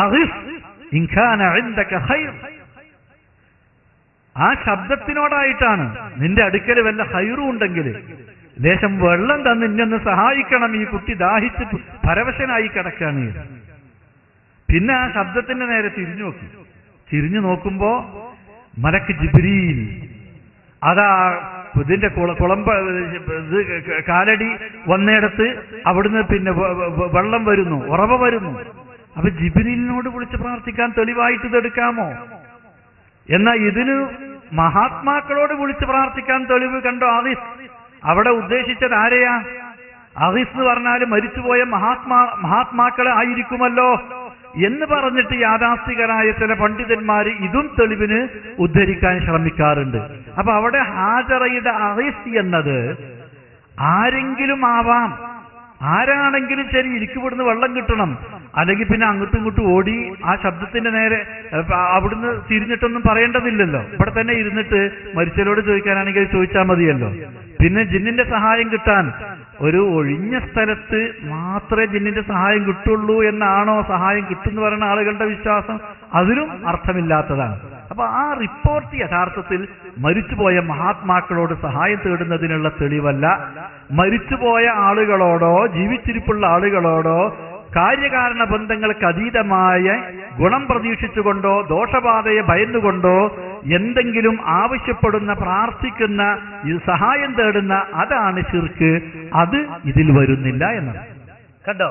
അഗിസ് in കാന ഇൻദക ഖൈർ. ആ ശബ്ദത്തിനോടായിട്ടാണ്, നിന്റെ അടുക്കൽ വല്ല ഖൈറും ഉണ്ടെങ്കിൽ ലേശം വെള്ളം തന്ന് ഇന്നൊന്ന് സഹായിക്കണം, ഈ കുട്ടി ദാഹിച്ച് പരവശനായി കിടക്കാണ്. പിന്നെ ആ ശബ്ദത്തിന്റെ നേരെ തിരിഞ്ഞു നോക്കി. തിരിഞ്ഞു നോക്കുമ്പോ മലക്ക് ജിബ്രീൽ അതാ ഇതിന്റെ കുളമ്പ കാലടി വന്നിടത്ത് അവിടുന്ന് പിന്നെ വെള്ളം വരുന്നു, ഉറവ വരുന്നു. അപ്പൊ ജിബ്രീലിനോട് വിളിച്ച് പ്രാർത്ഥിക്കാൻ തെളിവായിട്ട് ഇതെടുക്കാമോ? എന്നാൽ ഇതിന് മഹാത്മാക്കളോട് വിളിച്ച് പ്രാർത്ഥിക്കാൻ തെളിവ് കണ്ടോ ആഗിസ്? അവിടെ ഉദ്ദേശിച്ചത് ആരെയാ? ആഗിസ് എന്ന് പറഞ്ഞാൽ മരിച്ചുപോയ മഹാത്മാക്കളെ ആയിരിക്കുമല്ലോ എന്ന് പറഞ്ഞിട്ട് യാഥാസ്ഥികരായ ചില പണ്ഡിതന്മാർ ഇതും തെളിവിന് ഉദ്ധരിക്കാൻ ശ്രമിക്കാറുണ്ട്. അപ്പൊ അവിടെ ഹാജറയുടെ ആഗിസ് എന്നത് ആരെങ്കിലും ആവാം, ആരാണെങ്കിലും ശരി, എനിക്ക് ഇവിടുന്ന് വെള്ളം കിട്ടണം, അല്ലെങ്കിൽ പിന്നെ അങ്ങോട്ടും ഇങ്ങോട്ടും ഓടി ആ ശബ്ദത്തിന്റെ നേരെ അവിടുന്ന് തിരിഞ്ഞിട്ടൊന്നും പറയേണ്ടതില്ലല്ലോ. ഇവിടെ തന്നെ ഇരുന്നിട്ട് മരിച്ചവരോട് ചോദിക്കാനാണെങ്കിൽ ചോദിച്ചാൽ മതിയല്ലോ. പിന്നെ ജിന്നിന്റെ സഹായം കിട്ടാൻ ഒരു ഒഴിഞ്ഞ സ്ഥലത്ത് മാത്രമേ ജിന്നിന്റെ സഹായം കിട്ടുള്ളൂ എന്നാണോ സഹായം കിട്ടുമെന്ന് പറയുന്ന ആളുകളുടെ വിശ്വാസം? അതിലും അർത്ഥമില്ലാത്തതാണ്. അപ്പൊ ആ റിപ്പോർട്ട് യഥാർത്ഥത്തിൽ മരിച്ചുപോയ മഹാത്മാക്കളോട് സഹായം തേടുന്നതിനുള്ള തെളിവല്ല. മരിച്ചുപോയ ആളുകളോടോ ജീവിച്ചിരിപ്പുള്ള ആളുകളോടോ കാര്യകാരണ ബന്ധങ്ങൾക്ക് അതീതമായ ഗുണം പ്രതീക്ഷിച്ചുകൊണ്ടോ ദോഷബാധയെ ഭയന്നുകൊണ്ടോ എന്തെങ്കിലും ആവശ്യപ്പെടുന്ന, പ്രാർത്ഥിക്കുന്ന, സഹായം തേടുന്ന അതാണ് ശിർക്ക്. അത് ഇതിൽ വരുന്നില്ല എന്നാണ്. കണ്ടോ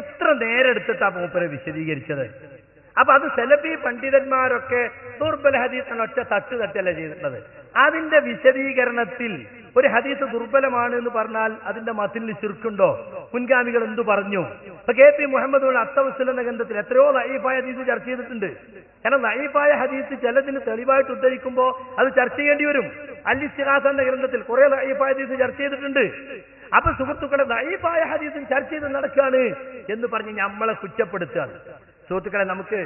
എത്ര നേരെടുത്തിട്ടാ മൂപ്പരെ വിശദീകരിച്ചത്. അപ്പൊ അത് സലഫി പണ്ഡിതന്മാരൊക്കെ ദുർബല ഹദീസ് ഒറ്റ തട്ടല്ല ചെയ്തിട്ടുള്ളത്. അതിന്റെ വിശദീകരണത്തിൽ ഒരു ഹദീസ് ദുർബലമാണ് എന്ന് പറഞ്ഞാൽ അതിന്റെ മത്തിനിൽ ശിർക്കുണ്ടോ? മുൻഗാമികൾ എന്തു പറഞ്ഞു? ഇപ്പൊ കെ.പി. മുഹമ്മദ് അത്തവസ്സുൽ എന്ന ഗ്രന്ഥത്തിൽ എത്രയോ ലഈഫായ ഹദീസ് ചർച്ച ചെയ്തിട്ടുണ്ട്. കാരണം ലഈഫായ ഹദീസ് ചിലതിന് തെളിവായിട്ട് ഉദ്ധരിക്കുമ്പോൾ അത് ചർച്ച ചെയ്യേണ്ടി വരും. അൽ-ഇസ്തിഗാസ എന്ന ഗ്രന്ഥത്തിൽ കുറെ ലഈഫായ ഹദീസ് ചർച്ച ചെയ്തിട്ടുണ്ട്. അപ്പൊ സുഹൃത്തുക്കളെ ലഈഫായ ഹദീസും ചർച്ച ചെയ്ത് നടക്കുകയാണ് എന്ന് പറഞ്ഞ് നമ്മളെ കുറ്റപ്പെടുത്തുകയാണ്. സുഹൃത്തുക്കളെ, നമുക്ക്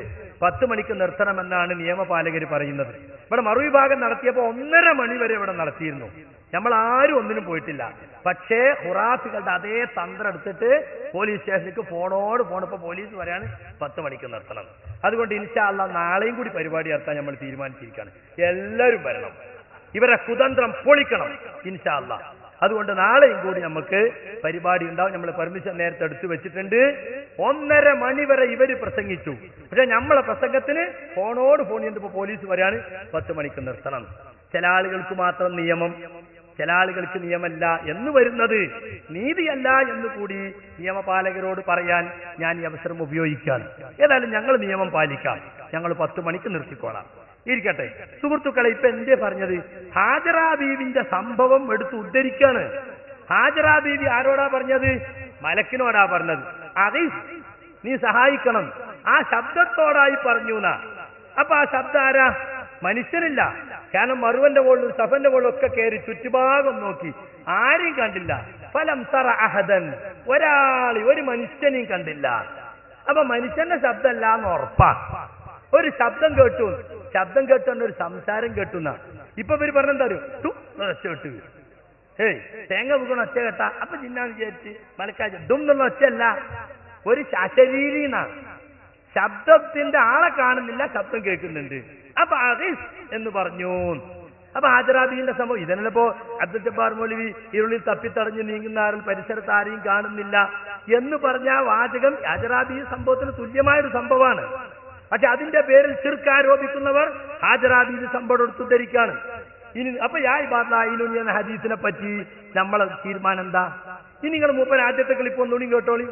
10 മണിക്ക് നിർത്തണമെന്നാണ് നിയമപാലകർ പറയുന്നത്. ഇവിടെ മറുവിഭാഗം നടത്തിയപ്പോൾ 1:30 മണി വരെ ഇവിടെ നടത്തിയിരുന്നു. നമ്മൾ ആരും ഒന്നിനും പോയിട്ടില്ല. പക്ഷേ ഖുറാഫികളുടെ അതേ തന്ത്രം എടുത്തിട്ട് പോലീസ് സ്റ്റേഷനിലേക്ക് ഫോണിപ്പോ പോലീസ് പറയാണ് 10 മണിക്ക് നിർത്തണം. അതുകൊണ്ട് ഇൻഷാ അല്ലാഹ് നാളെയും കൂടി പരിപാടി നടത്താൻ നമ്മൾ തീരുമാനിച്ചിരിക്കുകയാണ്. എല്ലാവരും വരണം, ഇവരെ കുതന്ത്രം പൊളിക്കണം ഇൻഷാ അല്ലാഹ്. അതുകൊണ്ട് നാളെയും കൂടി നമുക്ക് പരിപാടി ഉണ്ടാവും. നമ്മൾ പെർമിഷൻ നേരത്തെ എടുത്തു വെച്ചിട്ടുണ്ട്. 1:30 മണി വരെ ഇവര് പ്രസംഗിച്ചു. പക്ഷെ നമ്മളെ പ്രസംഗത്തിന് ഫോൺ ചെയ്തപ്പോ പോലീസ് പറയാണ് 10 മണിക്ക് നിർത്തണം. ചില ആളുകൾക്ക് മാത്രം നിയമം, ചില ആളുകൾക്ക് നിയമമല്ല എന്ന് വരുന്നത് നീതിയല്ല എന്ന് കൂടി നിയമപാലകരോട് പറയാൻ ഞാൻ ഈ അവസരം ഉപയോഗിക്കാം. ഏതായാലും ഞങ്ങൾ നിയമം പാലിക്കാം, ഞങ്ങൾ 10 മണിക്ക് നിർത്തിക്കോളാം. ഇരിക്കട്ടെ സുഹൃത്തുക്കളെ, ഇപ്പൊ എന്തേ പറഞ്ഞത്? ഹാജറ ബീവിന്റെ സംഭവം എടുത്ത് ഉദ്ധരിക്കാണ്. ഹാജറ ബീവി ആരോടാ പറഞ്ഞത്? മലക്കിനോടാ പറഞ്ഞത്. അഗീസ്, നീ സഹായിക്കണം. ആ ശബ്ദത്തോടായി പറഞ്ഞു എന്നാ. അപ്പൊ ആ ശബ്ദം ആരാ? മനുഷ്യനില്ല. കാരണം മറുവന്റെ മുകളിലും സഫന്റെ മുകളിലും ഒക്കെ കയറി ചുറ്റുഭാഗം നോക്കി, ആരെയും കണ്ടില്ല. ഫലം തറ അഹദൻ, ഒരു മനുഷ്യനെയും കണ്ടില്ല. അപ്പൊ മനുഷ്യന്റെ ശബ്ദമല്ല എന്ന് ഉറപ്പാ. ഒരു ശബ്ദം കേട്ടു, ശബ്ദം കേട്ടുന്ന ഒരു സംസാരം കേട്ടുന്ന. ഇപ്പൊ ഇവര് പറഞ്ഞെന്താ ഒച്ച കേട്ടു, ഏയ് തേങ്ങ വീണ ഒച്ച കേട്ടാ അപ്പൊ ജിന്നാന്ന് വിചാരിച്ച് മലക്കാജ് ദും എന്നുള്ള ഒച്ചയല്ല, ഒരു ശരീരീന്നാ. ശബ്ദത്തിന്റെ ആളെ കാണുന്നില്ല, ശബ്ദം കേൾക്കുന്നുണ്ട്. അപ്പൊ അഗീസ് എന്ന് പറഞ്ഞു. അപ്പൊ ഹാജറാബീന്റെ സംഭവം ഇതന്നപ്പോ അബ്ദുൽ ജബ്ബാർ മൗലവി ഇരുളിൽ തപ്പിത്തടഞ്ഞ് നീങ്ങുന്ന ആരും പരിസരത്ത് ആരെയും കാണുന്നില്ല എന്ന് പറഞ്ഞ വാചകം ഹാജറാബി സംഭവത്തിന് തുല്യമായൊരു സംഭവമാണ്. പക്ഷെ അതിന്റെ പേരിൽ ശിർക്ക് ആരോപിക്കുന്നവർ ഹാജറാബി സംഭവം എടുത്തു ധരിക്കാണ്. ഇനി അപ്പൊ എന്ന ഹദീസിനെ പറ്റി നമ്മളെ തീരുമാനം എന്താ? ഇനി നിങ്ങൾ മൂപ്പൻ ആദ്യത്തെ ക്ലിപ്പ് ഒന്നുകൂടി കേട്ടോളി.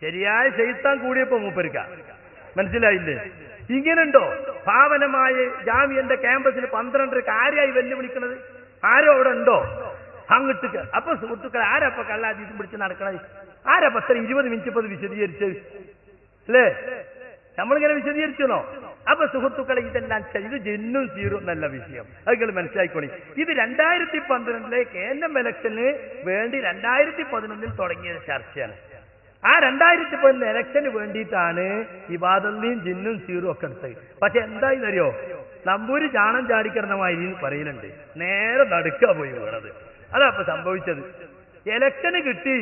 ശരിയായ ശൈത്താൻ കൂടിയപ്പോ മൂപ്പരിക്ക മനസ്സിലായില്ലേ? ഇങ്ങനെയുണ്ടോ? പാവനമായ ജാമിയന്റെ ക്യാമ്പസിൽ 12 ആരെയായി വെല്ലുവിളിക്കുന്നത്? ആരോ അവിടെ ഉണ്ടോ? അങ്ങോട്ട് അപ്പൊ സുഹൃത്തുക്കളെ ആരപ്പ കള്ള ഹദീസും പിടിച്ച് നടക്കണേ? ആരപ്പ അത്ര 20 മിനിറ്റ് ഇപ്പൊ വിശദീകരിച്ചത് അല്ലേ? നമ്മളിങ്ങനെ വിശദീകരിച്ചോ? അപ്പൊ സുഹൃത്തുക്കളെ ഇതെല്ലാം ഇത് ജിന്നും സീറും എന്നല്ല വിഷയം, അത് മനസ്സിലായിക്കോളി. ഇത് 2012 KNM ഇലക്ഷന് വേണ്ടി 2011 തുടങ്ങിയ ചർച്ചയാണ്. ആ 2011 ഇലക്ഷന് വേണ്ടിയിട്ടാണ് ഇബാദത്തും ജിന്നും സീറും ഒക്കെ എടുത്തത്. പക്ഷെ എന്തായിന്നറിയോ, നമ്പൂരി ചാണം ചാടിക്കിടന്ന മാതിരി പറയലുണ്ട്, നേരെ നടുക്കാ പോയി വീണത്. അതാ ഇപ്പൊ സംഭവിച്ചത്. ഇലക്ഷന് കിട്ടി,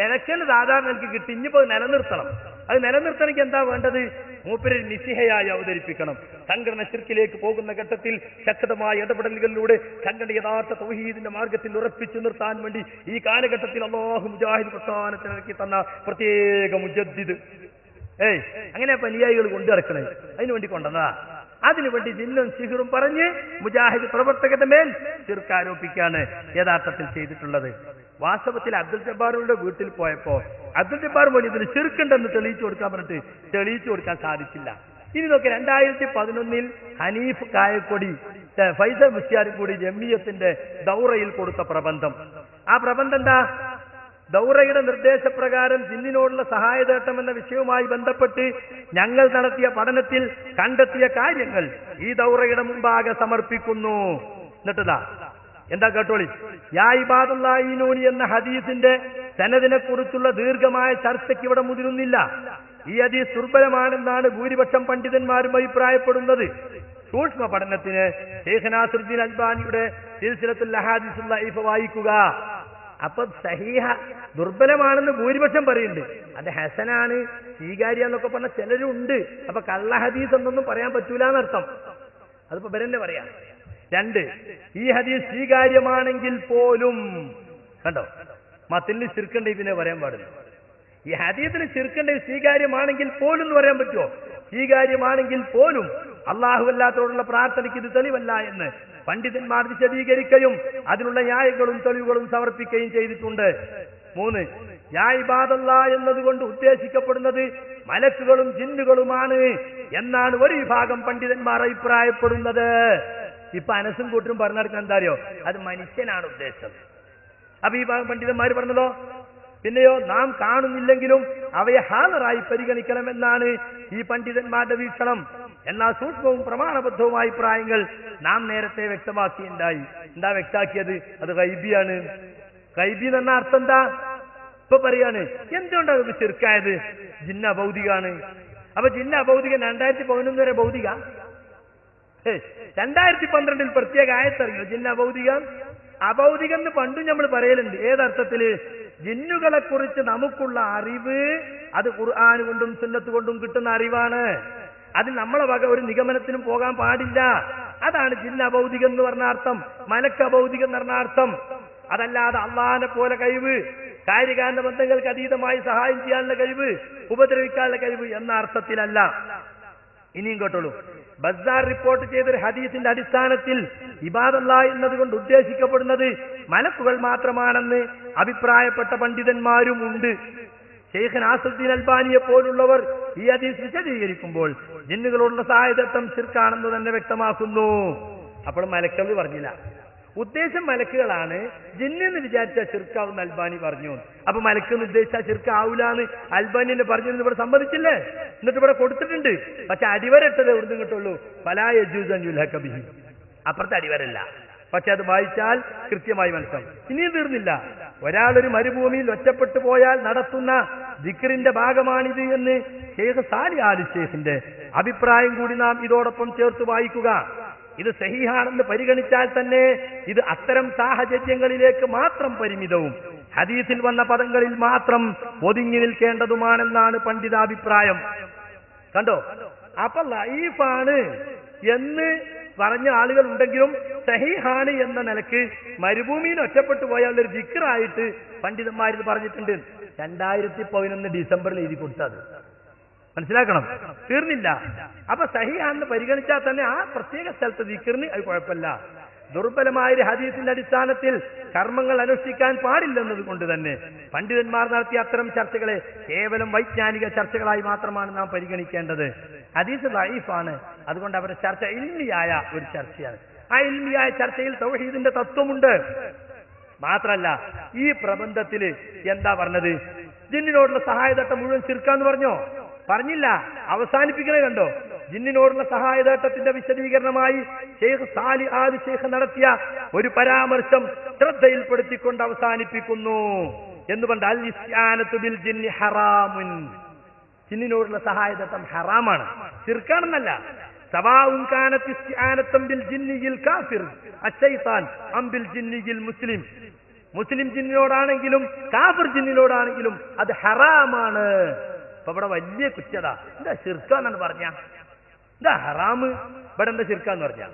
ഇലക്ഷന് സാധാരണക്ക് കിട്ടി, ഇനിയിപ്പോ നിലനിർത്തണം. അത് നിലനിർത്തണമെങ്കിൽ എന്താ വേണ്ടത്? മൂപ്പര് നിസിഹയായി അവതരിപ്പിക്കണം. സംഘടന ശിർക്കിലേക്ക് പോകുന്ന ഘട്ടത്തിൽ ശക്തമായ ഇടപെടലുകളിലൂടെ സംഘടന യഥാർത്ഥ തൗഹീദിന്റെ മാർഗത്തിൽ ഉറപ്പിച്ചു നിർത്താൻ വേണ്ടി ഈ കാലഘട്ടത്തിൽ അല്ലാഹു മുജാഹിദ് പ്രസ്ഥാനത്തിനിറക്കി തന്ന പ്രത്യേക മുജദ്ദിദ്. അങ്ങനെ അനുയായികൾ കൊണ്ടു നടക്കണേ, അതിനുവേണ്ടി കൊണ്ടുവന്നതാ. അതിനുവേണ്ടി ജിന്നും സിഹറും പറഞ്ഞ് മുജാഹിദ് പ്രവർത്തകന്റെ മേൽ ശിർക്ക് ആരോപിക്കാണ് യഥാർത്ഥത്തിൽ ചെയ്തിട്ടുള്ളത്. വാസ്തവത്തിൽ അബ്ദുൽ ജബ്ബാറുടെ വീട്ടിൽ പോയപ്പോ അബ്ദുൽ ജബ്ബാർ പോലും ഇതിന് ശിർക്കുണ്ടെന്ന് തെളിയിച്ചു കൊടുക്കാൻ പറഞ്ഞിട്ട് തെളിയിച്ചു കൊടുക്കാൻ സാധിച്ചില്ല. ഇനി നോക്കി 2011 ഹനീഫ് കായക്കൊടി ഫൈസൽ മുസ്ലിയാർ കൂടി ജമിയത്തിന്റെ ദൗറയിൽ കൊടുത്ത പ്രബന്ധം. ആ പ്രബന്ധം എന്താ? ദൗറയുടെ നിർദ്ദേശപ്രകാരം ജിന്നിനോടുള്ള സഹായതേട്ടം എന്ന വിഷയവുമായി ബന്ധപ്പെട്ട് ഞങ്ങൾ നടത്തിയ പഠനത്തിൽ കണ്ടെത്തിയ കാര്യങ്ങൾ ഈ ദൗറയുടെ മുമ്പാകെ സമർപ്പിക്കുന്നു. എന്നിട്ടതാ എന്താ കേട്ടോളി. യാ ഇബാദുല്ലാഹിനൂനി എന്ന ഹദീസിന്റെ സനദിനെ കുറിച്ചുള്ള ദീർഘമായ ചർച്ചയ്ക്ക് ഇവിടെ മുതിരുന്നില്ല. ഈ ഹദീസ് ദുർബലമാണെന്നാണ് ഭൂരിപക്ഷം പണ്ഡിതന്മാരും അഭിപ്രായപ്പെടുന്നത്. സൂക്ഷ്മ പഠനത്തിന് ശൈഖ് നാസിറുദ്ദീൻ അൽബാനിയുടെ സിൽസിലത്തുൽ അഹാദീസുൽ ദഈഫ വായിക്കുക. അപ്പൊ സഹീഹ ദുർബലമാണെന്ന് ഭൂരിപക്ഷം പറയുന്നുണ്ട്. അത് ഹസനാണ്, സ്വീകാര്യ എന്നൊക്കെ പറഞ്ഞ ചിലരുണ്ട്. അപ്പൊ കള്ള ഹദീസ് എന്നൊന്നും പറയാൻ പറ്റൂല എന്നർത്ഥം. അതിപ്പോ ഇവരെന്നെ പറയാം. 2, ഈ ഹദീസ് സ്വീകാര്യമാണെങ്കിൽ പോലും, കണ്ടോ, മത്തില് ശിർക്കുണ്ട് ഇതിനെ പറയാൻ പാടില്ല. ഈ ഹദീസിന് ശിർക്കുണ്ട് സ്വീകാര്യമാണെങ്കിൽ പോലും എന്ന് പറയാൻ പറ്റുമോ? സ്വീകാര്യമാണെങ്കിൽ പോലും അല്ലാഹുവല്ലാത്തോടുള്ള പ്രാർത്ഥനയ്ക്ക് ഇത് തെളിവല്ല എന്ന് പണ്ഡിതന്മാർ വിശദീകരിക്കുകയും അതിനുള്ള ന്യായങ്ങളും തെളിവുകളും സമർപ്പിക്കുകയും ചെയ്തിട്ടുണ്ട്. 3, യാ ഇബാദല്ലാ എന്നതുകൊണ്ട് ഉദ്ദേശിക്കപ്പെടുന്നത് മലക്കുകളും ജിന്നുകളുമാണ് എന്നാണ് ഒരു വിഭാഗം പണ്ഡിതന്മാർ അഭിപ്രായപ്പെടുന്നത്. ഇപ്പൊ അനസും കൂട്ടരും പറഞ്ഞു നടക്കാൻ എന്താ അറിയോ, അത് മനുഷ്യനാണ് ഉദ്ദേശം. അപ്പൊ ഈ പണ്ഡിതന്മാർ പറഞ്ഞതോ, പിന്നെയോ നാം കാണുന്നില്ലെങ്കിലും അവയെ ഹാജറായി പരിഗണിക്കണമെന്നാണ് ഈ പണ്ഡിതന്മാരുടെ വീക്ഷണം. എന്നാൽ സൂക്ഷ്മവും പ്രമാണബദ്ധവുമായ അഭിപ്രായങ്ങൾ നാം നേരത്തെ വ്യക്തമാക്കിയുണ്ടായി. എന്താ വ്യക്തമാക്കിയത്? അത് ഗൈബിയാണ്. ഗൈബി എന്ന് പറഞ്ഞ അർത്ഥം എന്താ? ഇപ്പൊ പറയാണ് എന്തുകൊണ്ടാണ് അത് ശിർക്കായത്? ജിന്ന അഭൗതികാണ്. അപ്പൊ ജിന്ന അഭൗതികൻ 2011 വരെ ഭൗതിക. 2012 പ്രത്യേക ആയത്തറിയോ ജിന്ന അഭൗതികം? അഭൗതികം എന്ന് പണ്ടും നമ്മൾ പറയലുണ്ട്. ഏതർത്ഥത്തില്? ജിന്നുകളെ കുറിച്ച് നമുക്കുള്ള അറിവ് അത് ഖുർആൻ കൊണ്ടും സുന്നത്ത് കൊണ്ടും കിട്ടുന്ന അറിവാണ്. അതിൽ നമ്മളെ വക ഒരു നിഗമനത്തിനും പോകാൻ പാടില്ല. അതാണ് ജിന്ന അഭൗതികം എന്ന് പറഞ്ഞ അർത്ഥം. മലക്ക് അഭൗതികം എന്ന് പറഞ്ഞ അർത്ഥം. അതല്ലാതെ അള്ളാഹിനെ പോലെ കഴിവ്, കാര്യകാരണ ബന്ധങ്ങൾക്ക് അതീതമായി സഹായം ചെയ്യാനുള്ള കഴിവ്, ഉപദ്രവിക്കാനുള്ള കഴിവ് എന്ന അർത്ഥത്തിലല്ല. ഇനിയും കേട്ടോളൂ. ബസ്സാർ റിപ്പോർട്ട് ചെയ്തൊരു ഹദീസിന്റെ അടിസ്ഥാനത്തിൽ ഇബാദല്ലാ എന്നതുകൊണ്ട് ഉദ്ദേശിക്കപ്പെടുന്നത് മലക്കുകൾ മാത്രമാണെന്ന് അഭിപ്രായപ്പെട്ട പണ്ഡിതന്മാരും ഉണ്ട്. ശൈഖ് നാസിറുദ്ദീൻ അൽബാനിയെ പോലുള്ളവർ ഈ ഹദീസ് വിശദീകരിക്കുമ്പോൾ ജിന്നുകളോടുള്ള സഹായതത്വം ശിർക്കാണെന്ന് തന്നെ വ്യക്തമാക്കുന്നു. അപ്പോൾ മലക്കുകൾ പറഞ്ഞില്ല, ഉദ്ദേശം മലക്കുകളാണ്. ജിന്നെന്ന് വിചാരിച്ച ശിർക്കാവുന്ന അൽബാനി പറഞ്ഞു. അപ്പൊ മലക്കെന്ന് ഉദ്ദേശിച്ചാൽ ശിർക്കാവൂലെന്ന് അൽബാനി തന്നെ പറഞ്ഞിരുന്നു. ഇവിടെ സമ്മതിച്ചില്ലേ? എന്നിട്ട് ഇവിടെ കൊടുത്തിട്ടുണ്ട്. പക്ഷെ അടിവരട്ടത് എവിടുന്ന് കിട്ടുള്ളൂ? ഫലാ യജൂസു യുൽഹഖ ബിഹി. അപ്പുറത്തെ അടിവരല്ല. പക്ഷെ അത് വായിച്ചാൽ കൃത്യമായി മനസ്സിലാവും. ഇനിയും തീർന്നില്ല. ഒരാളൊരു മരുഭൂമിയിൽ ഒറ്റപ്പെട്ടു പോയാൽ നടത്തുന്ന ദിക്റിന്റെ ഭാഗമാണിത് എന്ന് ശൈഖ് സാലിഹ് ആലി ശൈഖിന്റെ അഭിപ്രായം കൂടി നാം ഇതോടൊപ്പം ചേർത്ത് വായിക്കുക. ഇത് സഹീഹാണെന്ന് പരിഗണിച്ചാൽ തന്നെ ഇത് അത്തരം സാഹചര്യങ്ങളിലേക്ക് മാത്രം പരിമിതവും ഹദീസിൽ വന്ന പദങ്ങളിൽ മാത്രം ഒതുങ്ങി നിൽക്കേണ്ടതുമാണെന്നാണ് പണ്ഡിതാഭിപ്രായം. കണ്ടോ? അപ്പൊ ലഈഫാണ് എന്ന് പറഞ്ഞ ആളുകൾ ഉണ്ടെങ്കിലും സഹീഹാണ് എന്ന നിലക്ക് മരുഭൂമിയിൽ ഒറ്റപ്പെട്ടു പോയാൽ ഒരു ദിക്റായിട്ട് പണ്ഡിതന്മാർ ഇത് പറഞ്ഞിട്ടുണ്ട്. 2011 ഡിസംബറിൽ എഴുതി കൊടുത്തത് മനസ്സിലാക്കണം. തീർന്നില്ല. അപ്പൊ സഹീഹാണെന്ന് പരിഗണിച്ചാൽ തന്നെ ആ പ്രത്യേക സ്ഥലത്ത് ദിക്റിന് അത് കുഴപ്പമില്ല. ദുർബലമായ ഒരു ഹദീസിന്റെ അടിസ്ഥാനത്തിൽ കർമ്മങ്ങൾ അനുഷ്ഠിക്കാൻ പാടില്ലെന്നത് കൊണ്ട് തന്നെ പണ്ഡിതന്മാർ നടത്തിയ അത്തരം ചർച്ചകളെ കേവലം വൈജ്ഞാനിക ചർച്ചകളായി മാത്രമാണ് നാം പരിഗണിക്കേണ്ടത്. ഹദീസ് ദഈഫാണ്. അതുകൊണ്ട് അവരുടെ ചർച്ച ഇൽമിയായ ഒരു ചർച്ചയാണ്. ആ ഇൽമിയായ ചർച്ചയിൽ തൗഹീദിന്റെ തത്വമുണ്ട്. മാത്രല്ല ഈ പ്രബന്ധത്തില് എന്താ പറഞ്ഞത്? ജിന്നിനോടുള്ള സഹായതട്ടം മുഴുവൻ ശിർക്കാന്ന് പറഞ്ഞോ? പറഞ്ഞില്ല. അവസാനിപ്പിക്കണേ കണ്ടോ? ജിന്നിനോടുള്ള സഹായതട്ടത്തിന്റെ വിശദീകരണമായി ഷെയ്ഖ് സാലിഹ് ആലി ഷെയ്ഖ് നടത്തിയ ഒരു പരാമർശം ശ്രദ്ധയിൽപ്പെടുത്തിക്കൊണ്ട് അവസാനിപ്പിക്കുന്നു. എന്തുകൊണ്ട്? അൽ ഇസ്തിആനതു ബിൽ ജിന്നി ഹറാമുൻ. ജിന്നിനോടുള്ള സഹായതട്ടം ഹറാമാണ്, ശിർക്കാണെന്നല്ല. സവാഉൻ കാനത് ഇസ്തിആനതൻ ബിൽ ജിന്നിയിൽ കാഫിർ അശൈത്താൻ അം ബിൽ ജിന്നിയിൽ മുസ്ലിം. മുസ്ലിം ജിന്നിനോടാണെങ്കിലും കാഫിർ ജിന്നിനോടാണെങ്കിലും അത് ഹറാമാണ്. അപ്പൊ ഇവിടെ വലിയ കുറ്റത. എന്താ ശിർക്കാന്നാണ് പറഞ്ഞ? എന്താ ഹറാമ്? ഇവിടെ എന്താ ശിർക്കാന്ന് പറഞ്ഞ?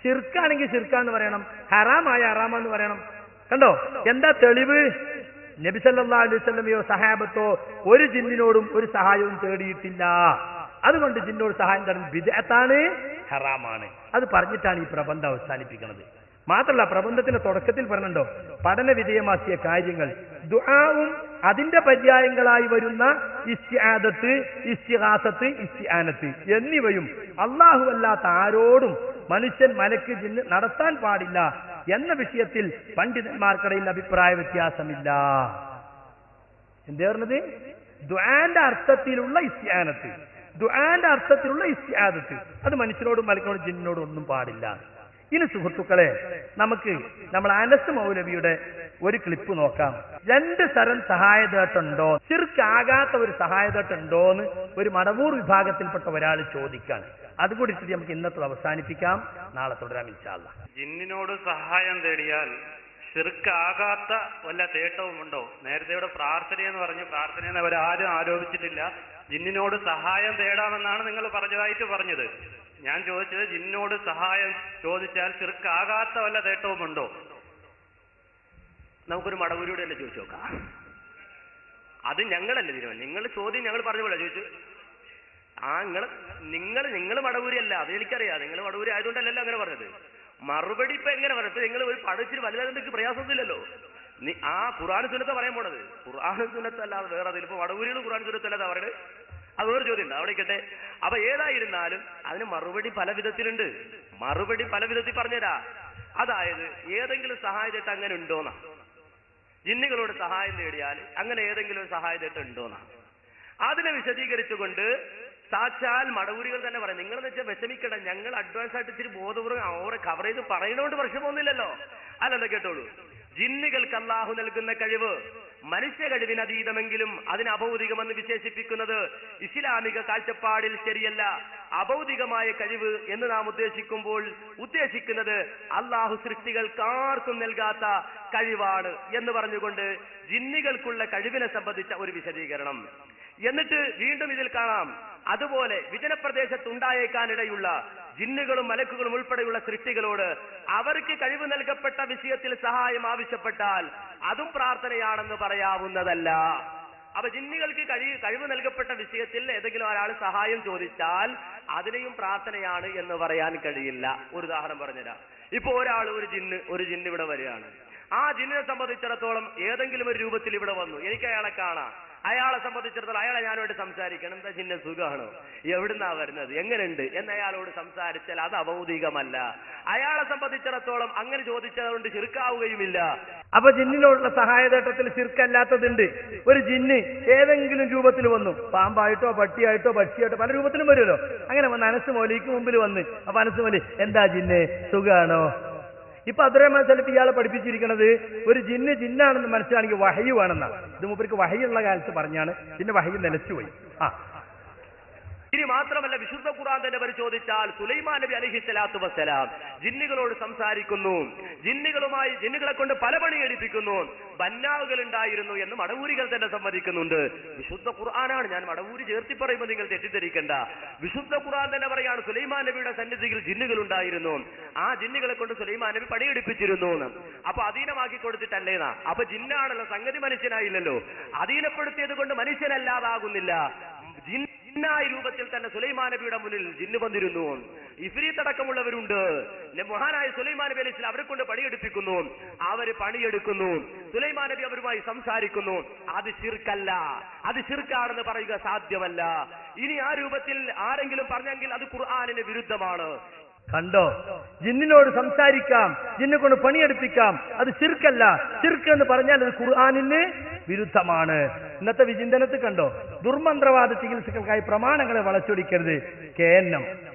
ശിർക്കാണെങ്കിൽ ശിർക്കാന്ന് പറയണം, ഹറാമായ ഹറാമെന്ന് പറയണം. കണ്ടോ? എന്താ തെളിവ്? നബി സല്ലല്ലാഹു അലൈഹി വസല്ലമയോ സഹാബത്തോ ഒരു ജിന്നിനോടും ഒരു സഹായവും തേടിയിട്ടില്ല. അതുകൊണ്ട് ജിന്നോട് സഹായം തേടുന്നത് ബിദ്അത്താണ്, ഹറാമാണ്. അത് പറഞ്ഞിട്ടാണ് ഈ പ്രബന്ധം അവസാനിപ്പിക്കുന്നത്. മാത്രമല്ല പ്രബന്ധത്തിന്റെ തുടക്കത്തിൽ പറഞ്ഞോ, പഠന വിധേയമാക്കിയ കാര്യങ്ങൾ ദുആവും അതിന്റെ പര്യായങ്ങളായി വരുന്ന ഇസ്തിആദത്ത്, ഇസ്തിഗാസത്ത്, ഇസ്തിആനത്ത് എന്നിവയും അല്ലാഹു അല്ലാത്ത ആരോടും മനുഷ്യൻ, മലക്ക്, ജിന്ന് നടത്താൻ പാടില്ല എന്ന വിഷയത്തിൽ പണ്ഡിതന്മാർക്കിടയിൽ അഭിപ്രായ വ്യത്യാസമില്ല. എന്താ പറഞ്ഞത്? ദുആന്റെ അർത്ഥത്തിലുള്ള ഇസ്തിആനത്ത്, ദുആന്റെ അർത്ഥത്തിലുള്ള ഇസ്തിആദത്ത് അത് മനുഷ്യനോടും മലക്കിനോടും ജിന്നിനോടും ഒന്നും പാടില്ല. ഇനി സുഹൃത്തുക്കളെ, നമുക്ക് നമ്മൾ അനസ് മൗലവിയുടെ ഒരു ക്ലിപ്പ് നോക്കാം. 2 തരം സഹായതട്ടുണ്ടോ, ശിർക്കാകാത്ത ഒരു സഹായതട്ടുണ്ടോ എന്ന് ഒരു മടവൂർ വിഭാഗത്തിൽപ്പെട്ട ഒരാൾ ചോദിക്കാണ്. അതുകൂടി നമുക്ക് ഇന്നത്തെ അവസാനിപ്പിക്കാം, നാളെ തുടരാം ഇൻഷാ അല്ലാഹ്. ജിന്നിനോട് സഹായം തേടിയാൽ ശിർക്കാകാത്ത വല്ല തേട്ടവുമുണ്ടോ? നേരത്തെ ഇവിടെ പ്രാർത്ഥനയെന്ന് പറഞ്ഞു, പ്രാർത്ഥനയെന്ന് അവരാരും ആരോപിച്ചിട്ടില്ല. ജിന്നിനോട് സഹായം തേടാമെന്നാണ് നിങ്ങൾ പറഞ്ഞതായിട്ട് പറഞ്ഞത്. ഞാൻ ചോദിച്ചത് ജിന്നിനോട് സഹായം ചോദിച്ചാൽ ശിർക്കാകാത്ത വല്ല തേട്ടവുമുണ്ടോ? നമുക്കൊരു മടവൂരിയോട് തന്നെ ചോദിച്ചു നോക്കാം. അത് ഞങ്ങളല്ലേ തീരുമാനം. നിങ്ങൾ ചോദ്യം ഞങ്ങൾ പറഞ്ഞ പോലെ ചോദിച്ചു. നിങ്ങൾ മടവൂരി അല്ല, അത് എനിക്കറിയാം. നിങ്ങൾ മടവൂരി ആയതുകൊണ്ടല്ലല്ലോ അങ്ങനെ പറഞ്ഞത്. മറുപടി ഇപ്പൊ എങ്ങനെ പറഞ്ഞു? ഇപ്പൊ നിങ്ങൾ ഒരു പഠിച്ചിട്ട് വലുതായിട്ട് പ്രയാസമൊന്നുമില്ലല്ലോ. ആ ഖുർആൻ സുന്നത്ത പറയാൻ പോണത്. ഖുർആൻ സുന്നത്തല്ലാതെ വേറെ അതിൽ ഇപ്പൊ മടവൂരികൾ ഖുർആൻ സുന്നത്തല്ലാതെ അവരുടെ അത് വേറെ ചോദ്യം ഉണ്ട്, അവിടെ ഇരിക്കട്ടെ. അപ്പൊ ഏതായിരുന്നാലും അതിന് മറുപടി പല വിധത്തിലുണ്ട്. മറുപടി പല വിധത്തിൽ പറഞ്ഞുതരാ. അതായത് ഏതെങ്കിലും സഹായത്തേട്ട് അങ്ങനെ ഉണ്ടോന്നാ? ജിന്നുകളോട് സഹായം തേടിയാൽ അങ്ങനെ ഏതെങ്കിലും ഒരു സഹായത്തേട്ട് ഉണ്ടോന്നാ? അതിനെ വിശദീകരിച്ചുകൊണ്ട് സാക്ഷാൽ മടവൂരികൾ തന്നെ പറയാം. നിങ്ങളെന്ന് വെച്ചാൽ വിഷമിക്കണം, ഞങ്ങൾ അഡ്വാൻസ് ആയിട്ട് ഇച്ചിരി ബോധപൂർവ്വം അവരെ കവർ ചെയ്ത് പറയുന്നതുകൊണ്ട് പ്രശ്നമൊന്നുമില്ലല്ലോ. അല്ലെന്ന് കേട്ടോളൂ. ജിന്നുകൾക്ക് അല്ലാഹു നൽകുന്ന കഴിവ് മനുഷ്യ കഴിവിന് അതീതമെങ്കിലും അതിന് അഭൗതികമെന്ന് വിശേഷിപ്പിക്കുന്നത് ഇസ്ലാമിക കാഴ്ചപ്പാടിൽ ശരിയല്ല. അഭൗതികമായ കഴിവ് എന്ന് നാം ഉദ്ദേശിക്കുമ്പോൾ ഉദ്ദേശിക്കുന്നത് അല്ലാഹു സൃഷ്ടികൾക്കാർക്കും നൽകാത്ത കഴിവാണ് എന്ന് പറഞ്ഞുകൊണ്ട് ജിന്നുകൾക്കുള്ള കഴിവിനെ സംബന്ധിച്ച ഒരു വിശദീകരണം. എന്നിട്ട് വീണ്ടും ഇതിൽ കാണാം, അതുപോലെ വിജനപ്രദേശത്തുണ്ടായേക്കാനിടയുള്ള ജിന്നുകളും മലക്കുകളും ഉൾപ്പെടെയുള്ള സൃഷ്ടികളോട് അവർക്ക് കഴിവ് നൽകപ്പെട്ട വിഷയത്തിൽ സഹായം ആവശ്യപ്പെട്ടാൽ അതും പ്രാർത്ഥനയാണെന്ന് പറയാവുന്നതല്ല. അപ്പൊ ജിന്നുകൾക്ക് കഴിവ് നൽകപ്പെട്ട വിഷയത്തിൽ ഏതെങ്കിലും ഒരാൾ സഹായം ചോദിച്ചാൽ അതിനെയും പ്രാർത്ഥനയാണ് എന്ന് പറയാൻ കഴിയില്ല. ഒരു ഉദാഹരണം പറഞ്ഞുതരാം. ഇപ്പൊ ഒരു ജിന്ന് ഇവിടെ വരികയാണ്. ആ ജിന്നിനെ സംബന്ധിച്ചിടത്തോളം ഏതെങ്കിലും ഒരു രൂപത്തിൽ ഇവിടെ വന്നു, എനിക്ക് അയാളെ കാണാം. അയാളെ സംബന്ധിച്ചിടത്തോളം അയാളെ ഞാനോട് സംസാരിക്കണം. എന്താ ജിന്ന സുഖമാണോ, എവിടുന്നാ വരുന്നത്, എങ്ങനെയുണ്ട് എന്ന് അയാളോട് സംസാരിച്ചാൽ അത് അഭൗതികമല്ല. അയാളെ സംബന്ധിച്ചിടത്തോളം അങ്ങനെ ചോദിച്ചതുകൊണ്ട് ശിർക്കാവുകയുമില്ല. അപ്പൊ ജിന്നിനോടുള്ള സഹായതട്ടത്തിൽ ശിർക്കല്ലാത്തതുണ്ട്. ഒരു ജിന്ന് ഏതെങ്കിലും രൂപത്തിൽ വന്നു, പാമ്പായിട്ടോ പട്ടിയായിട്ടോ പക്ഷിയായിട്ടോ പല രൂപത്തിലും വരുമല്ലോ. അങ്ങനെ വന്ന് അനസ് മൗലിക്ക് മുമ്പിൽ വന്ന്, അപ്പൊ അനസ് മൗലി എന്താ ജിന്ന് സുഖാണോ? ഇപ്പൊ അബ്ദുറഹ്മാൻ സലഫി ഇയാളെ പഠിപ്പിച്ചിരിക്കുന്നത് ഒരു ജിന്നാണെന്ന് മനസ്സിലാണെങ്കിൽ വഹയ് വേണമെന്നാണ്. ഇത് മൂപ്പർക്ക് വഹയുള്ള കാലത്ത് പറഞ്ഞാണ്, പിന്നെ വഹയ് നിലച്ചുപോയി. ഇനി മാത്രമല്ല, വിശുദ്ധ ഖുർആൻ തന്നെ പരിശോധിച്ചാൽ സുലൈമാൻ നബി അലൈഹി സ്വലാത്തു വസ്സലാം ജിന്നുകളോട് സംസാരിക്കുന്നു, ജിന്നുകളെ കൊണ്ട് പല പണി എടുപ്പിക്കുന്നു, ബന്നാവുകൾ ഉണ്ടായിരുന്നു എന്ന് മടവൂരികൾ തന്നെ സമ്മതിക്കുന്നുണ്ട്. വിശുദ്ധ ഖുർആനാണ്, ഞാൻ മടവൂരി ചേർത്തി പറയുമ്പോൾ നിങ്ങൾ തെറ്റിദ്ധരിക്കണ്ട. വിശുദ്ധ ഖുർആൻ തന്നെ പറയാണ് സുലൈമാൻ നബിയുടെ സന്നിധിയിൽ ജിന്നുകൾ ഉണ്ടായിരുന്നു, ആ ജിന്നുകളെ കൊണ്ട് സുലൈമാൻ നബി പണിയെടുപ്പിച്ചിരുന്നു എന്ന്. അപ്പൊ അധീനമാക്കി കൊടുത്തിട്ടല്ലേന്നാ? അപ്പൊ ജിന്നാണല്ലോ, സംഗതി മനുഷ്യനായില്ലല്ലോ. അധീനപ്പെടുത്തിയത് കൊണ്ട് മനുഷ്യനല്ലാതാകുന്നില്ല. ജിന്നായ രൂപത്തിൽ തന്നെ സുലൈമാൻ നബിയുടെ മുന്നിൽ ജിന്ന് വന്നിരുന്നു. ഇഫ്രീത്ത് അടക്കമുള്ളവരുണ്ട്. മഹാനായ സുലൈമാൻ നബി അലൈഹി സ്വലാം അവരെ കൊണ്ട് പണിയെടുപ്പിക്കുന്നു, അവര് പണിയെടുക്കുന്നു, സുലൈമാൻ നബി അവരുമായി സംസാരിക്കുന്നു. അത് ശിർക്കല്ല, അത് ശിർക്കാണെന്ന് പറയുക സാധ്യമല്ല. ഇനി ആ രൂപത്തിൽ ആരെങ്കിലും പറഞ്ഞെങ്കിൽ അത് ഖുർആനിന് വിരുദ്ധമാണ്. കണ്ടോ, ജിന്നിനോട് സംസാരിക്കാം, ജിന്നെ കൊണ്ട് പണിയെടുപ്പിക്കാം, അത് ശിർക്കല്ല. ശിർക്ക് എന്ന് പറഞ്ഞാൽ അത് ഖുർആനിന് വിരുദ്ധമാണ്. ഇന്നത്തെ വിചിന്തനത്തിൽ കണ്ടോ, ദുർമന്ത്രവാദ ചികിത്സകൾക്കായി പ്രമാണങ്ങളെ വളച്ചൊടിക്കരുത്. കേന്നം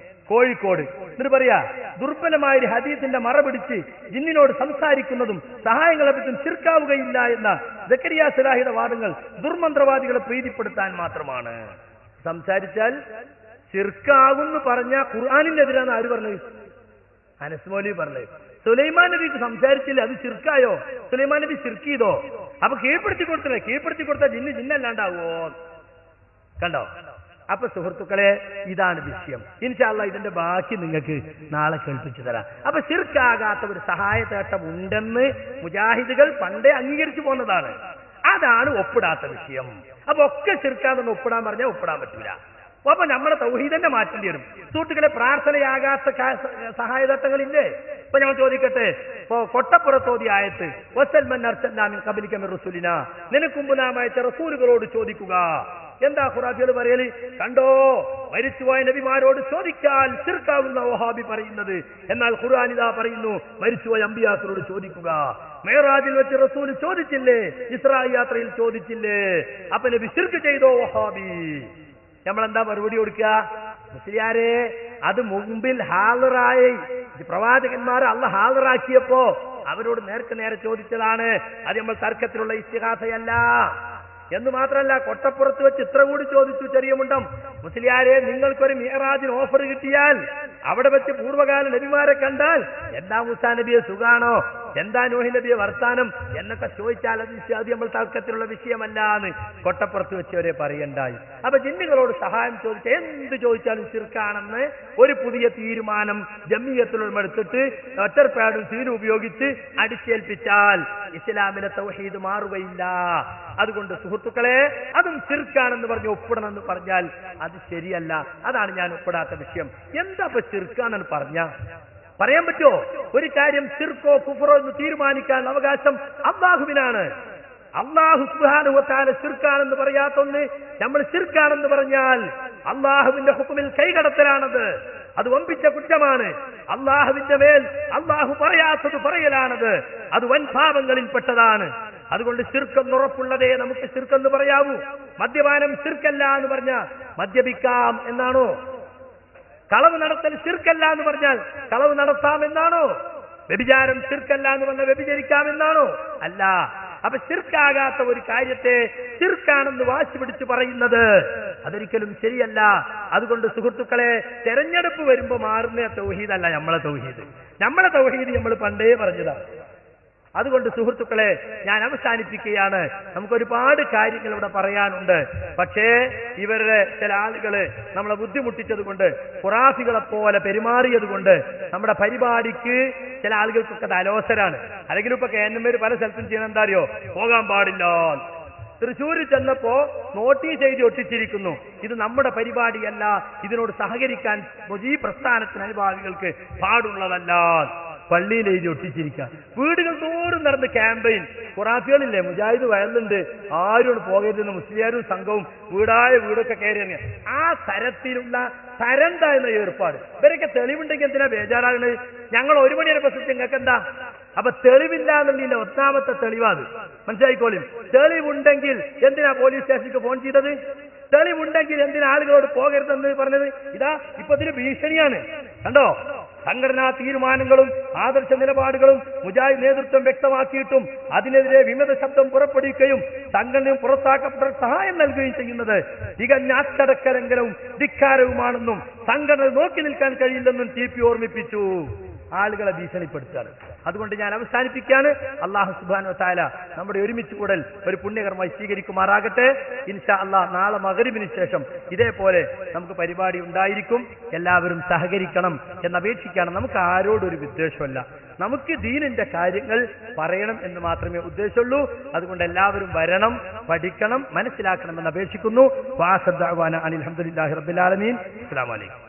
കോഴിക്കോട് എന്നിട്ട് പറയാ, ദുർബലമായ ഒരു ഹദീസിന്റെ മറ പിടിച്ച് ജിന്നിനോട് സംസാരിക്കുന്നതും സഹായങ്ങളെ പറ്റും ശിർക്കാവുകയില്ല എന്ന സക്കരിയ സലാഹിയുടെ വാദങ്ങൾ ദുർമന്ത്രവാദികളെ പ്രീതിപ്പെടുത്താൻ മാത്രമാണ്. സംസാരിച്ചാൽ ശിർക്കാകുന്നു പറഞ്ഞ ഖുർആനിനെതിരാണ് ആര് പറഞ്ഞത്? അനസ് മൗലവി പറഞ്ഞത്. സുലൈമാൻ നബിക്ക് സംസാരിച്ചില്ല, അത് ശിർക്കായോ? സുലൈമാൻ നബി ശിർക്ക് ചെയ്തോ? അപ്പൊ കീഴ്പ്പെടുത്തി കൊടുത്തില്ലേ? കീഴ്പ്പെടുത്തി കൊടുത്താൽ ജിന്നല്ലാണ്ടാവോ? കണ്ടോ? അപ്പൊ സുഹൃത്തുക്കളെ, ഇതാണ് വിഷയം. ഇൻഷാ അല്ലാഹ് ഇതിന്റെ ബാക്കി നിങ്ങൾക്ക് നാളെ കേൾപ്പിച്ചു തരാം. അപ്പൊ ശിർക്കാകാത്ത ഒരു സഹായ തേട്ടം ഉണ്ടെന്ന് മുജാഹിദുകൾ പണ്ടേ അംഗീകരിച്ചു പോന്നതാണ്. അതാണ് ഒപ്പിടാത്ത വിഷയം. അപ്പൊ ഒക്കെ ശിർക്കാതെന്ന് ഒപ്പിടാൻ പറഞ്ഞാൽ ഒപ്പിടാൻ പറ്റില്ല. അപ്പൊ നമ്മുടെ തൗഹീദ് തന്നെ മാറ്റേണ്ടി വരും. സുഹൃത്തുക്കളെ, പ്രാർത്ഥനയാകാത്ത സഹായതട്ടങ്ങളില്ലേ? ഇപ്പൊ ഞാൻ ചോദിക്കട്ടെ, ഇപ്പൊ കൊട്ടപ്പുറത്തോതി ആയത്ത് നിനക്കുമ്പ് നാം അയച്ച റസൂലുകളോട് ചോദിക്കുക. എന്താ ഖുറാഫികൾ പറയല്? കണ്ടോ, മരിച്ചുപോയ നബിമാരോട് ചോദിച്ചാൽ ശിർക്കാവുന്ന വഹാബി പറയുന്നത്. എന്നാൽ ഖുർആൻ ഇതാ പറയുന്നു, മരിച്ചുപോയ അമ്പിയാക്കളോട് ചോദിക്കുക. മേറാജിൽ വെച്ച് റസൂൽ ചോദിച്ചില്ലേ? ഇസ്രാ യാത്രയിൽ ചോദിച്ചില്ലേ? അപ്പൊ നബി ശിർക്ക് ചെയ്തോ വഹാബി? നമ്മളെന്താ മറുപടി കൊടുക്കുക? മുസ്ലിയാരെ, അത് മുമ്പിൽ ഹാളറായി പ്രവാചകന്മാർ അള്ളാഹ് ഹാളറാക്കിയപ്പോ അവരോട് നേർക്ക് നേരെ ചോദിച്ചതാണ്. അത് നമ്മൾ തർക്കത്തിലുള്ള ഇസ്തിഗാസയല്ല. എന്ന് മാത്രമല്ല, കൊട്ടപ്പുറത്ത് വെച്ച് ഇത്ര കൂടി ചോദിച്ചു ചെറിയ മുണ്ടം, മുസ്ലിയാരെ, നിങ്ങൾക്കൊരു മിഅ്റാജിന് ഓഫർ കിട്ടിയാൽ അവിടെ വെച്ച് പൂർവ്വകാല നബിമാരെ കണ്ടാൽ എന്താ മൂസാ നബിയെ സുഖാണോ, എന്താ നൂഹ് നബിയെ വർത്താനം എന്നൊക്കെ ചോദിച്ചാൽ അത് നമ്മൾ തർക്കത്തിലുള്ള വിഷയമല്ല എന്ന് കൊട്ടപ്പുറത്ത് വെച്ചവരെ പറയണ്ടായി. അപ്പൊ ജിന്നുകളോട് സഹായം ചോദിച്ച എന്ത് ചോദിച്ചാലും ശിർക്കാണെന്ന് ഒരു പുതിയ തീരുമാനം ജമിയത്തുൽ എടുത്തിട്ട് ലെറ്റർ പാഡും സീലും ഉപയോഗിച്ച് അടിച്ചേൽപ്പിച്ചാൽ ഇസ്ലാമിലെ തൗഹീദ് മാറുകയില്ല. അതുകൊണ്ട് സുഹൃത്തുക്കളെ, അതും ശിർക്കാണെന്ന് പറഞ്ഞ് ഒപ്പിടണമെന്ന് പറഞ്ഞാൽ അത് ശരിയല്ല. അതാണ് ഞാൻ ഒപ്പിടാത്ത വിഷയം. എന്താ ഇപ്പൊ ശിർക്കാണെന്ന് പറയാൻ പറ്റുമോ? ഒരു കാര്യം ശിർക്കോ കുഫറോ എന്ന് തീരുമാനിക്കാൻ അവകാശം അല്ലാഹുവിനാണ്. അല്ലാഹു സുബ്ഹാനഹു വ തആല ശിർക്കാണെന്ന് പറയാത്തൊന്ന് നമ്മൾ ശിർക്കാണെന്ന് പറഞ്ഞാൽ അല്ലാഹുവിന്റെ ഹുക്മിൽ കൈകടത്തലാണത്. അത് വമ്പിച്ച കുറ്റമാണ്. അല്ലാഹുവിന്റെ മേൽ അല്ലാഹു പറയാത്തത് പറയലാണത്. അത് വൻപാപങ്ങളിൽ പെട്ടതാണ്. അതുകൊണ്ട് ശിർക്കെന്ന് ഉറപ്പുള്ളതേ നമുക്ക് ശിർക്കെന്ന് പറയാവൂ. മദ്യപാനം ശിർക്കല്ല എന്ന് പറഞ്ഞാൽ മദ്യപിക്കാം എന്നാണോ? കളവ് നടത്തൽ ശിർക്കല്ല എന്ന് പറഞ്ഞാൽ കളവ് നടത്താം എന്നാണോ? വ്യഭിചാരം ശിർക്കല്ല എന്ന് പറഞ്ഞാൽ വ്യഭിചരിക്കാം എന്നാണോ? അല്ല. അപ്പൊ ശിർക്കാകാത്ത ഒരു കാര്യത്തെ ശിർക്കാണെന്ന് വാശി പിടിച്ചു പറയുന്നത് അതൊരിക്കലും ശരിയല്ല. അതുകൊണ്ട് സുഹൃത്തുക്കളെ, തെരഞ്ഞെടുപ്പ് വരുമ്പോ മാറുന്ന തൗഹീദല്ല നമ്മളെ തൗഹീദ്. നമ്മളെ തൗഹീദ് നമ്മൾ പണ്ടേ പറഞ്ഞതാണ്. അതുകൊണ്ട് സുഹൃത്തുക്കളെ, ഞാൻ അവസാനിപ്പിക്കുകയാണ്. നമുക്ക് ഒരുപാട് കാര്യങ്ങൾ ഇവിടെ പറയാനുണ്ട്. പക്ഷേ ഇവരുടെ ചില ആളുകള് നമ്മളെ ബുദ്ധിമുട്ടിച്ചത് കൊണ്ട്, ഖുറാഫികളെ പോലെ പെരുമാറിയത് കൊണ്ട് നമ്മുടെ പരിപാടിക്ക് ചില ആളുകൾക്കൊക്കെ അത് അലോസരാണ്. അല്ലെങ്കിൽ ഇപ്പൊ കേന്ദ്രമേര് പല സ്ഥലത്തും ചെയ്യണം എന്താ അറിയോ? പോകാൻ പാടില്ല. തൃശ്ശൂരിൽ ചെന്നപ്പോ നോട്ടീസ് എഴുതി ഒട്ടിച്ചിരിക്കുന്നു, ഇത് നമ്മുടെ പരിപാടിയല്ല, ഇതിനോട് സഹകരിക്കാൻ ഈ പ്രസ്ഥാനത്തിന് അനുഭാവികൾക്ക് പാടുള്ളതല്ല. പള്ളിയിൽ എഴുതി ഒട്ടിച്ചിരിക്കുക. വീടുകൾ തോറും നടന്ന് ക്യാമ്പയിൻ. ഖുറാഫികളില്ലേ, മുജാഹിദ് വയലുണ്ട്, ആരും പോകരുതെന്ന് മുസ്ലിയാരും സംഘവും വീടായ വീടൊക്കെ കയറി. ആ തരത്തിലുള്ള തരംതാഴ്ന്ന ഏർപ്പാട്. ഇവരൊക്കെ തെളിവുണ്ടെങ്കിൽ എന്തിനാ ബേജാറാകുന്നത്? ഞങ്ങൾ 1 മണി വരെ പ്രസക്തി നിങ്ങൾക്ക് എന്താ? അപ്പൊ തെളിവില്ല എന്നുള്ളതിന്റെ ഒന്നാമത്തെ തെളിവാത് മനസ്സിലായിക്കോളും. തെളിവുണ്ടെങ്കിൽ എന്തിനാ പോലീസ് സ്റ്റേഷനിലേക്ക് ഫോൺ ചെയ്തത്? തെളിവുണ്ടെങ്കിൽ എന്തിനാ ആളുകളോട് പോകരുതെന്ന് പറഞ്ഞത്? ഇതാ ഇപ്പൊ ഇതിന് ഭീഷണിയാണ്. കണ്ടോ, സംഘടനാ തീരുമാനങ്ങളും ആദർശ നിലപാടുകളും മുജാഹിദ് നേതൃത്വം വ്യക്തമാക്കിയിട്ടും അതിനെതിരെ വിമത ശബ്ദം പുറപ്പെടുവിക്കുകയും സംഘടനയും പുറത്താക്കപ്പെട്ട സഹായം നൽകുകയും ചെയ്യുന്നത് തികഞ്ഞ അച്ചടക്കരംഗലവും ധിക്കാരവുമാണെന്നും സംഘടന നോക്കി നിൽക്കാൻ കഴിയില്ലെന്നും TP ഓർമ്മിപ്പിച്ചു. ആളുകളെ ഭീഷണിപ്പെടുത്തുകയാണ്. അതുകൊണ്ട് ഞാൻ അവസാനിപ്പിക്കുകയാണ്. അല്ലാഹു സുബ്ഹാനഹു വ തആല നമ്മുടെ ഒരുമിച്ച് കൂടൽ ഒരു പുണ്യകർമ്മമായി സ്വീകരിക്കുമാറാകട്ടെ. ഇൻഷാ അല്ലാഹ് നാളെ മഗ്‌രിബിന് ശേഷം ഇതേപോലെ നമുക്ക് പരിപാടി ഉണ്ടായിരിക്കും. എല്ലാവരും സഹകരിക്കണം എന്നപേക്ഷിക്കുകയാണ്. നമുക്ക് ആരോടൊരു വിദ്വേഷമല്ല. നമുക്ക് ദീനിന്റെ കാര്യങ്ങൾ പറയണം എന്ന് മാത്രമേ ഉദ്ദേശമുള്ളൂ. അതുകൊണ്ട് എല്ലാവരും വരണം, പഠിക്കണം, മനസ്സിലാക്കണം എന്ന് അപേക്ഷിക്കുന്നു. വാഖദ് ദഅവാന അനിൽ ഹംദുലില്ലാഹി റബ്ബിൽ ആലമീൻ. അസ്സലാമു അലൈക്കും.